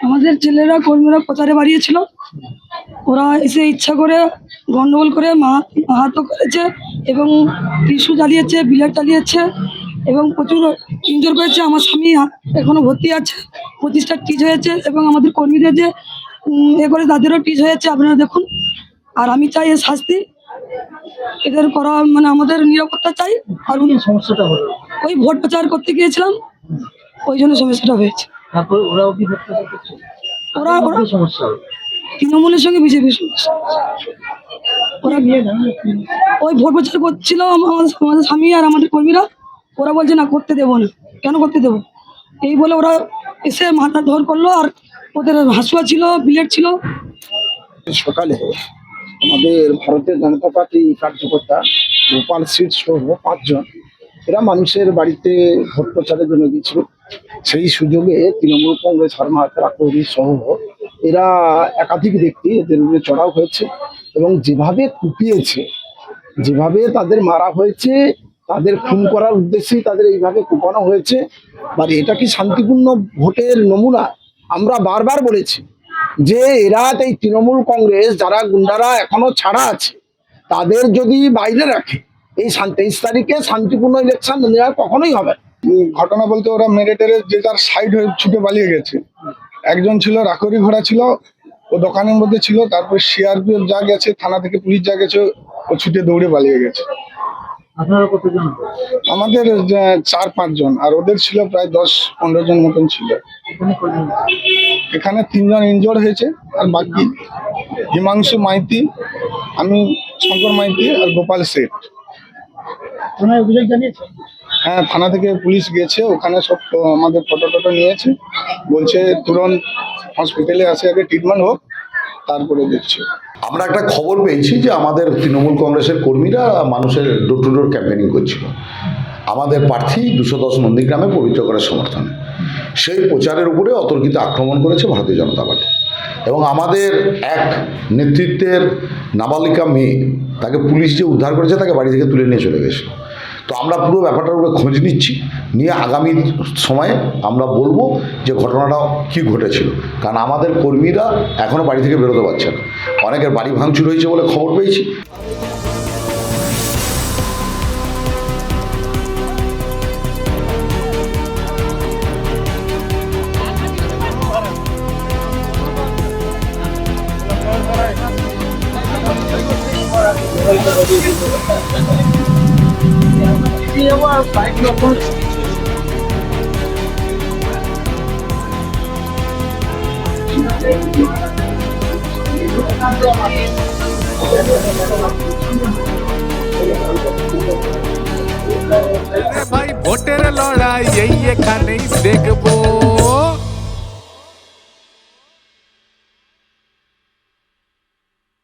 আমাদের ছেলেরা কর্মীরা প্রচারে বাড়িয়েছিল, ওরা এসে ইচ্ছা করে গন্ডগোল করে মাহাতো করেছে এবং টিস্যু জ্বালিয়েছে, বিলেট জ্বালিয়েছে এবং প্রচুর ইনজোর করেছে। আমার স্বামী এখনো ভর্তি আছে, 25টা টিচ হয়েছে এবং আমাদের কর্মীদের যে করে তাদেরও টিচ হয়েছে, আপনারা দেখুন। আর আমি চাই এর শাস্তি, এদের করা মানে আমাদের নিরাপত্তা চাই। আর সমস্যাটা হলো ওই ভোট প্রচার করতে গিয়েছিলাম, ওই জন্য সমস্যাটা হয়েছে। তারপর ওরাও কি ভোট প্রচার করছে? ওরা সমস্যা তৃণমূলের সঙ্গে বিজেপির সমস্যা। ওরা ওই ভোট প্রচার করছিল আমাদের স্বামী আর আমাদের কর্মীরা, ওরা বলছে না করতে দেবো না। কেন করতে দেবো এই বলে ওরা এসে মারধর করলো। আর ওদের হাসুয়া ছিল, বিলেট ছিল। সকালে আমাদের ভারতীয় জনতা পার্টি কার্যকর্তা গোপাল সিট সহ 5 জন এরা মানুষের বাড়িতে ভোট প্রচারের জন্য গিয়েছিল। সেই সুযোগে তৃণমূল কংগ্রেস কর্মী সহ এরা একাধিক ব্যক্তি এদের উপরে চড়াও হয়েছে এবং যেভাবে কুপিয়েছে, যেভাবে তাদের মারা হয়েছে, তাদের খুন করার উদ্দেশ্যেই তাদের এইভাবে কুপানো হয়েছে। মানে এটা কি শান্তিপূর্ণ ভোটের নমুনা? আমরা বারবার বলেছি যে এরা এই তৃণমূল কংগ্রেস যারা গুন্ডারা এখনো ছাড়া আছে, তাদের যদি বাইরে রাখে এই 23 তারিখে শান্তিপূর্ণ ইলেকশন নেওয়া কখনোই হবে না। ঘটনা বলতে ওরা মেরে টেরে যে যার সাইড হয়ে ছুটে পালিয়ে গেছে। একজন ছিল রাখরি ঘোড়া ছিল, ও দোকানের মধ্যে ছিল। তারপর সিআরপিএফ যা গেছে, থানা থেকে পুলিশ যা গেছে, ও ছুটে দৌড়ে পালিয়ে গেছে। আপনারা কতজন? আমাদের 4-5 জন, আর ওদের ছিল প্রায় 10-15 জন মতন ছিল। এখানে 3 জন ইনজোর্ড হয়েছে, আর বাকি হিমাংশু মাইতি, আমি শঙ্কর মাইতি আর গোপাল শেঠ। থানায় অভিযোগ জানিয়েছে? হ্যাঁ, থানা থেকে পুলিশ গেছে, ওখানে সব আমাদের ফটো টটো নিয়েছে। বলছে তুরন্ত হসপিটালে আসে, আগে ট্রিটমেন্ট হোক, তারপরে দেখছি। আমরা একটা খবর পেয়েছি যে আমাদের তৃণমূল কংগ্রেসের কর্মীরা মানুষের ডোর টু ডোর ক্যাম্পেনিং করছিল আমাদের প্রার্থী 210 নন্দীগ্রামে পবিত্র করার সমর্থনে। সেই প্রচারের উপরে অতর্কিত আক্রমণ করেছে ভারতীয় জনতা পার্টি এবং আমাদের এক নেতৃত্বের নাবালিকা মেয়ে, তাকে পুলিশ যে উদ্ধার করেছে তাকে বাড়ি থেকে তুলে নিয়ে চলে গেছিল। তো আমরা পুরো ব্যাপারটার উপরে খোঁজ নিচ্ছি, নিয়ে আগামী সময়ে আমরা বলবো যে ঘটনাটা কি ঘটেছিল। কারণ আমাদের কর্মীরা এখনও বাড়ি থেকে বেরোতে পারছে না, অনেকের বাড়ি ভাঙচুর হয়েছে বলে খবর পেয়েছি। ভাই ভোটের লড়াই এই এখানেই দেখবো।